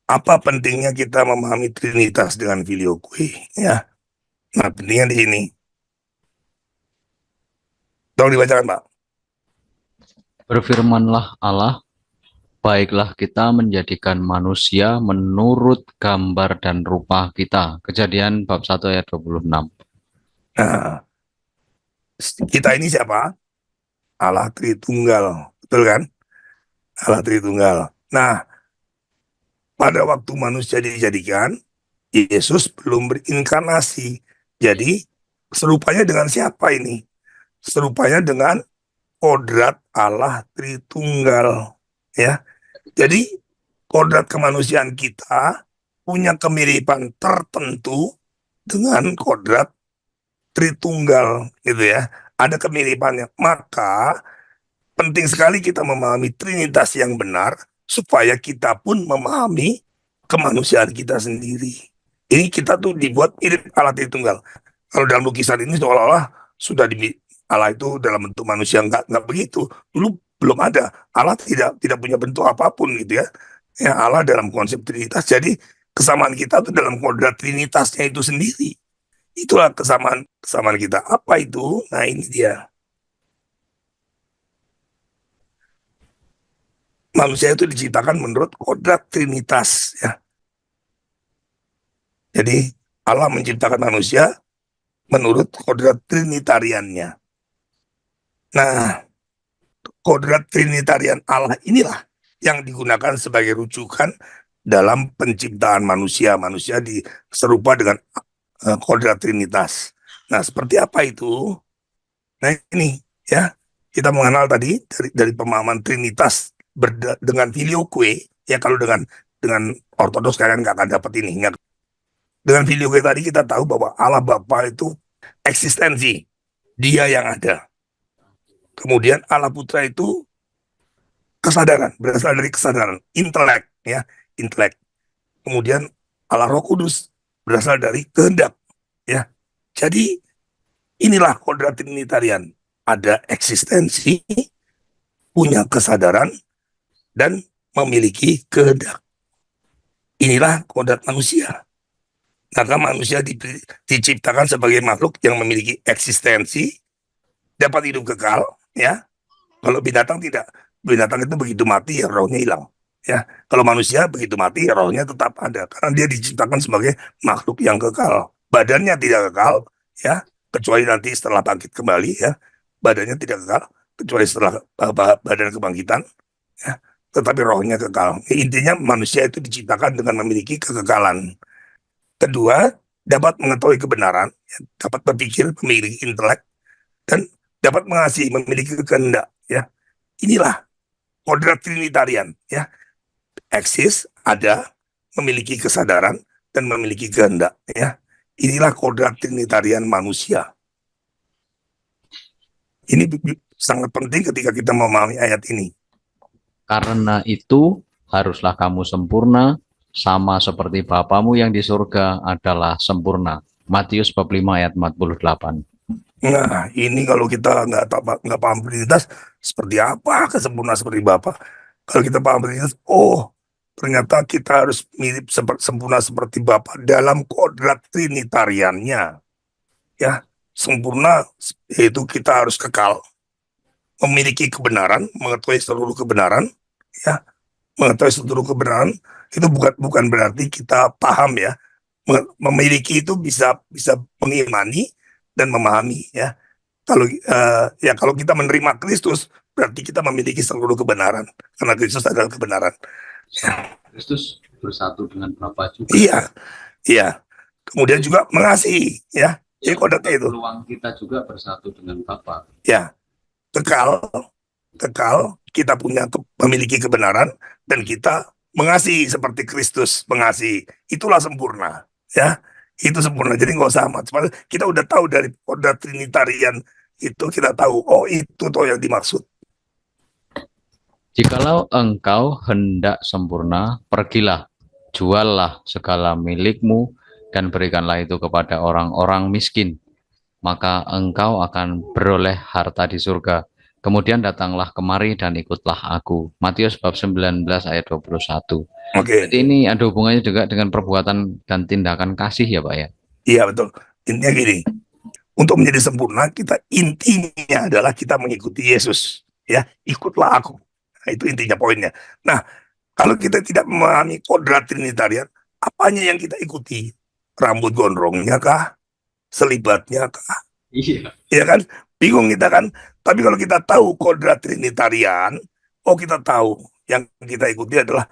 Apa pentingnya kita memahami Trinitas dengan filioque? Ya, nah pentingnya di sini. Tolong dibacakan, Pak. Berfirmanlah Allah, baiklah kita menjadikan manusia menurut gambar dan rupa kita. Kejadian bab 1 ayat 26. Nah, kita ini siapa? Allah Tritunggal, betul kan? Allah Tritunggal. Nah, pada waktu manusia dijadikan, Yesus belum berinkarnasi. Jadi, serupanya dengan siapa ini? Serupanya dengan kodrat Allah Tritunggal. Ya, jadi kodrat kemanusiaan kita punya kemiripan tertentu dengan kodrat Tritunggal, gitu ya. Ada kemiripannya. Maka penting sekali kita memahami Trinitas yang benar supaya kita pun memahami kemanusiaan kita sendiri. Ini kita tuh dibuat mirip Allah Tritunggal. Kalau dalam lukisan ini seolah-olah sudah di Allah itu dalam bentuk manusia, nggak begitu. Dulu belum ada. Allah tidak punya bentuk apapun gitu ya. Ya Allah dalam konsep Trinitas. Jadi kesamaan kita tuh dalam kodrat Trinitasnya itu sendiri. Itulah kesamaan kesamaan kita. Apa itu? Nah ini dia. Manusia itu diciptakan menurut kodrat Trinitas ya. Jadi Allah menciptakan manusia menurut kodrat Trinitariannya. Nah, kodrat Trinitarian Allah inilah yang digunakan sebagai rujukan dalam penciptaan manusia. Manusia serupa dengan kodrat Trinitas. Nah, seperti apa itu? Nah, ini ya, kita mengenal tadi dari pemahaman Trinitas dengan filioque, ya kalau dengan ortodoks kalian nggak akan dapat ini. Dengan filioque tadi kita tahu bahwa Allah Bapa itu eksistensi, dia yang ada. Kemudian Allah Putra itu kesadaran, berasal dari kesadaran, intelek, ya, intelek. Kemudian Allah Roh Kudus berasal dari kehendak, ya. Jadi inilah kodrat Trinitarian. Ada eksistensi, punya kesadaran, dan memiliki kehendak. Inilah kodrat manusia. Maka manusia diciptakan sebagai makhluk yang memiliki eksistensi, dapat hidup kekal, ya. Kalau binatang tidak, binatang itu begitu mati ya rohnya hilang. Ya, kalau manusia begitu mati ya rohnya tetap ada karena dia diciptakan sebagai makhluk yang kekal. Badannya tidak kekal, ya, kecuali nanti setelah bangkit kembali, ya. Badannya tidak kekal kecuali setelah badan kebangkitan, ya. Tetapi rohnya kekal. Intinya manusia itu diciptakan dengan memiliki kekekalan. Kedua, dapat mengetahui kebenaran, ya, dapat berpikir, memiliki intelek, dan dapat mengasihi, memiliki kehendak. Ya, inilah kodrat Trinitarian. Ya, eksis, ada, memiliki kesadaran, dan memiliki kehendak. Ya, inilah kodrat Trinitarian manusia. Ini sangat penting ketika kita memahami ayat ini. Karena itu, haruslah kamu sempurna, sama seperti Bapamu yang di surga adalah sempurna. Matius bab 5 ayat 48. Nah, ini kalau kita nggak paham Trinitas, seperti apa kesempurnaan seperti Bapa? Kalau kita paham Trinitas, oh ternyata kita harus mirip sempurna seperti Bapa dalam kodrat Trinitariannya. Ya, sempurna yaitu kita harus kekal, memiliki kebenaran, mengetahui seluruh kebenaran, ya, mengetahui seluruh kebenaran itu bukan berarti kita paham ya. Memiliki itu bisa bisa mengimani dan memahami ya. Kalau ya kalau kita menerima Kristus berarti kita memiliki seluruh kebenaran karena Kristus adalah kebenaran. Ya. Kristus bersatu dengan Bapa juga. Iya, iya. Kemudian juga mengasihi ya. Jadi kodratnya itu. Peluang kita juga bersatu dengan Bapa. Ya, kekal, kekal. Kita memiliki kebenaran dan kita mengasihi seperti Kristus mengasihi. Itulah sempurna. Ya, itu sempurna. Jadi nggak usah amat. Kita udah tahu dari kodrat Trinitarian itu kita tahu. Oh itu tuh yang dimaksud. Jikalau engkau hendak sempurna, pergilah, juallah segala milikmu, dan berikanlah itu kepada orang-orang miskin. Maka engkau akan beroleh harta di surga. Kemudian datanglah kemari dan ikutlah aku. Matius bab 19 ayat 21. Oke, Jadi ini ada hubungannya juga dengan perbuatan dan tindakan kasih ya Pak ya? iya betul. Intinya gini, untuk menjadi sempurna, kita intinya adalah kita mengikuti Yesus. Ya, ikutlah aku. Nah, itu intinya poinnya. Nah, kalau kita tidak memahami kodrat Trinitarian, apanya yang kita ikuti? Rambut gondrongnya kah? Selibatnya kah? Iya. Ya kan? Bingung kita kan? Tapi kalau kita tahu kodrat Trinitarian, oh kita tahu yang kita ikuti adalah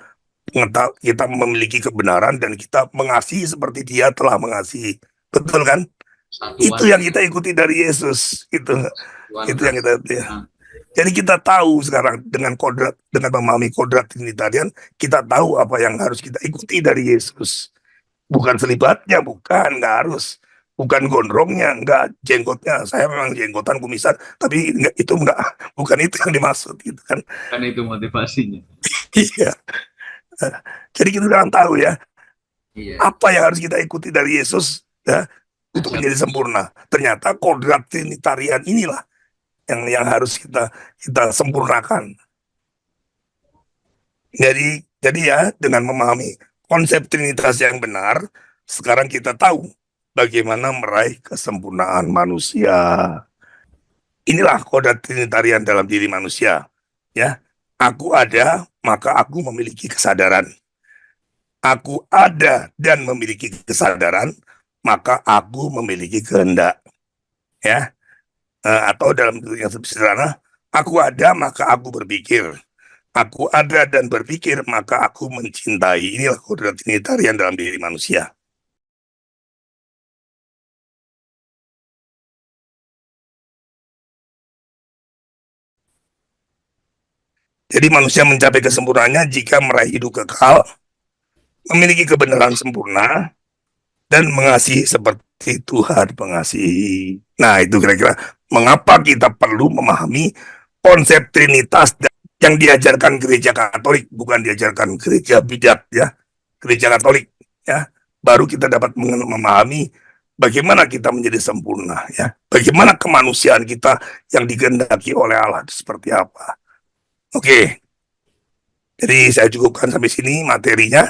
kita memiliki kebenaran dan kita mengasihi seperti Dia telah mengasihi. Betul kan? Satuan, Itu yang kita ikuti dari Yesus. satuan Itu yang kita ikuti. kasihnya. Jadi kita tahu sekarang dengan kodrat, dengan memahami kodrat Trinitarian, kita tahu apa yang harus kita ikuti dari Yesus. Bukan selibatnya, bukan, nggak harus. Bukan gondrongnya, nggak jenggotnya. Saya memang jenggotan kumisan, tapi itu nggak, bukan itu yang dimaksud gitu kan. Kan itu motivasinya. Iya. Jadi kita sekarang tahu ya, Iya. apa yang harus kita ikuti dari Yesus ya untuk menjadi sempurna. Ternyata kodrat Trinitarian inilah yang harus kita sempurnakan. Jadi ya dengan memahami konsep Trinitas yang benar, sekarang kita tahu bagaimana meraih kesempurnaan manusia. Inilah kodrat Trinitarian dalam diri manusia. Ya, aku ada, maka aku memiliki kesadaran. Aku ada dan memiliki kesadaran, maka aku memiliki kehendak. Ya, atau dalam bentuk yang sederhana, aku ada maka aku berpikir. Aku ada dan berpikir, maka aku mencintai. Inilah kodrat Trinitarian dalam diri manusia. Jadi manusia mencapai kesempurnaannya jika meraih hidup kekal, memiliki kebenaran sempurna, dan mengasihi seperti Tuhan mengasihi. Nah, itu kira-kira mengapa kita perlu memahami konsep Trinitas yang diajarkan gereja Katolik, bukan diajarkan gereja bidat ya, gereja Katolik ya. Baru kita dapat memahami bagaimana kita menjadi sempurna ya. Bagaimana kemanusiaan kita yang digendaki oleh Allah seperti apa. Oke. Jadi saya cukupkan sampai sini materinya.